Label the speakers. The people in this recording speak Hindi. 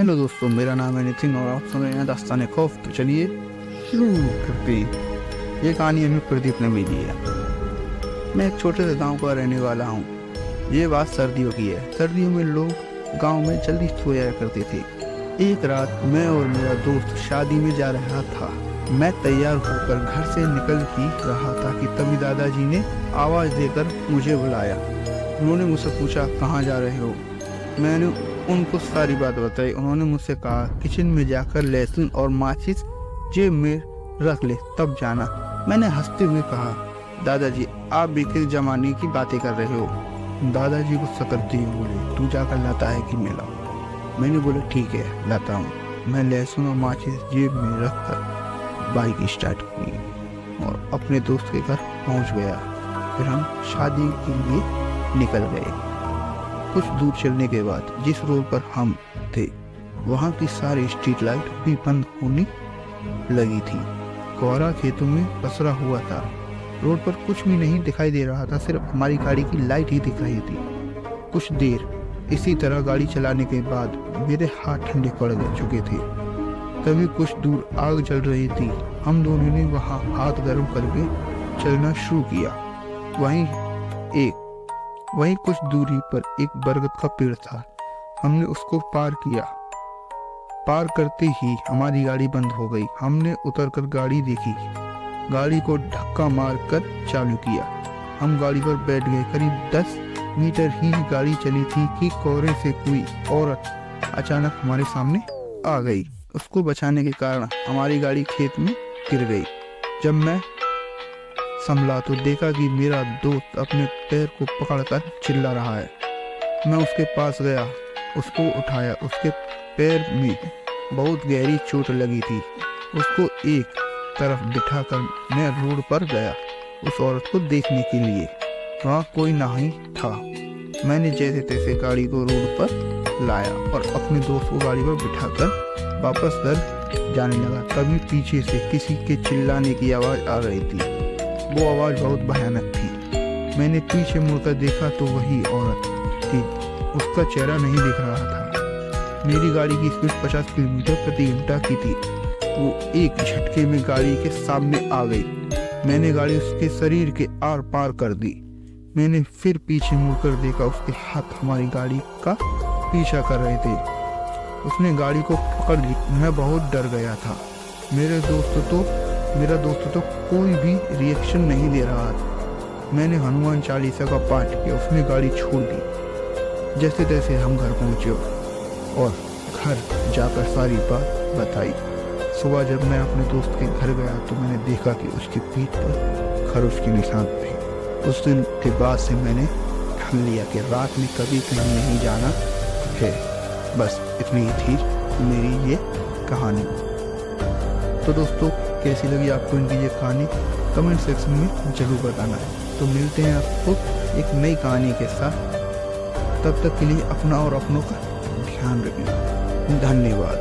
Speaker 1: हेलो दोस्तों, मेरा नाम है नितिन और आप सुन रहे हैं दास्तान खौफ। तो चलिए शुरू करते हैं। ये कहानी हमें प्रदीप ने भेजी है। मैं एक छोटे से गांव का रहने वाला हूँ। ये बात सर्दियों की है। सर्दियों में लोग गांव में जल्दी सो जाया करते थे। एक रात मैं और मेरा दोस्त शादी में जा रहा था। मैं तैयार होकर घर से निकल ही रहा था कि तभी दादाजी ने आवाज़ देकर मुझे बुलाया। उन्होंने मुझसे पूछा, कहाँ जा रहे हो? मैंने उनको सारी बात बताई। उन्होंने मुझसे कहा, किचन में जाकर लहसुन और माचिस जेब में रख ले, तब जाना। मैंने हंसते हुए कहा, दादाजी आप भी किस जमाने की बातें कर रहे हो? दादाजी गुस्सा करते हुए बोले, तू जाकर लाता है कि मैं लाऊं? मैंने बोला, ठीक है लाता हूँ। मैं लहसुन और माचिस जेब में रखकर बाइक स्टार्ट की और अपने दोस्त के घर पहुँच गया। फिर हम शादी के लिए निकल गए। कुछ दूर चलने के बाद जिस रोड पर हम थे वहाँ की सारी स्ट्रीट लाइट भी बंद होने लगी थी। कोहरा खेतों में पसरा हुआ था। रोड पर कुछ भी नहीं दिखाई दे रहा था, सिर्फ हमारी गाड़ी की लाइट ही दिख रही थी। कुछ देर इसी तरह गाड़ी चलाने के बाद मेरे हाथ ठंडे पड़ चुके थे। तभी कुछ दूर आग जल रही थी। हम दोनों ने वहाँ हाथ गर्म करके चलना शुरू किया। वहीं कुछ दूरी पर एक बरगद का पेड़ था। हमने उसको पार किया। पार करते ही हमारी गाड़ी बंद हो गई। हमने उतरकर गाड़ी देखी। गाड़ी को धक्का मारकर चालू किया। हम गाड़ी पर बैठ गए। करीब 10 मीटर ही गाड़ी चली थी कि कोहरे से कोई औरत अचानक हमारे सामने आ गई। उसको बचाने के कारण हमारी गाड़ी खेत में गिर गई। जब मैं संभला तो देखा कि मेरा दोस्त अपने पैर को पकड़कर चिल्ला रहा है। मैं उसके पास गया, उसको उठाया। उसके पैर में बहुत गहरी चोट लगी थी। उसको एक तरफ बिठाकर मैं रोड पर गया उस औरत को देखने के लिए। वहाँ कोई नहीं था। मैंने जैसे तैसे गाड़ी को रोड पर लाया और अपने दोस्त को गाड़ी पर बिठाकर वापस घर जाने लगा। तभी पीछे से किसी के चिल्लाने की आवाज़ आ रही थी। वो आवाज़ बहुत भयानक थी। मैंने पीछे मुड़कर देखा तो वही औरत थी। उसका चेहरा नहीं दिख रहा था। मेरी गाड़ी की स्पीड 50 किलोमीटर प्रति घंटा की थी। वो एक झटके में गाड़ी के सामने आ गई। मैंने गाड़ी उसके शरीर के आर पार कर दी। मैंने फिर पीछे मुड़कर देखा, उसके हाथ हमारी गाड़ी का पीछा कर रहे थे। उसने गाड़ी को पकड़ ली। मैं बहुत डर गया था। मेरा दोस्त तो कोई भी रिएक्शन नहीं दे रहा था। मैंने हनुमान चालीसा का पाठ किया। उसने गाड़ी छोड़ दी। जैसे तैसे हम घर पहुंचे और घर जाकर सारी बात बताई। सुबह जब मैं अपने दोस्त के घर गया तो मैंने देखा कि उसकी पीठ पर खरोच के निशान थे। उस दिन के बाद से मैंने ठान लिया कि रात में कभी कहीं नहीं जाना है। बस इतनी ही थी मेरी ये कहानी। तो दोस्तों, कैसी लगी आपको इनकी ये कहानी कमेंट सेक्शन में जरूर बताना है। तो मिलते हैं आपको एक नई कहानी के साथ। तब तक के लिए अपना और अपनों का ध्यान रखें। धन्यवाद।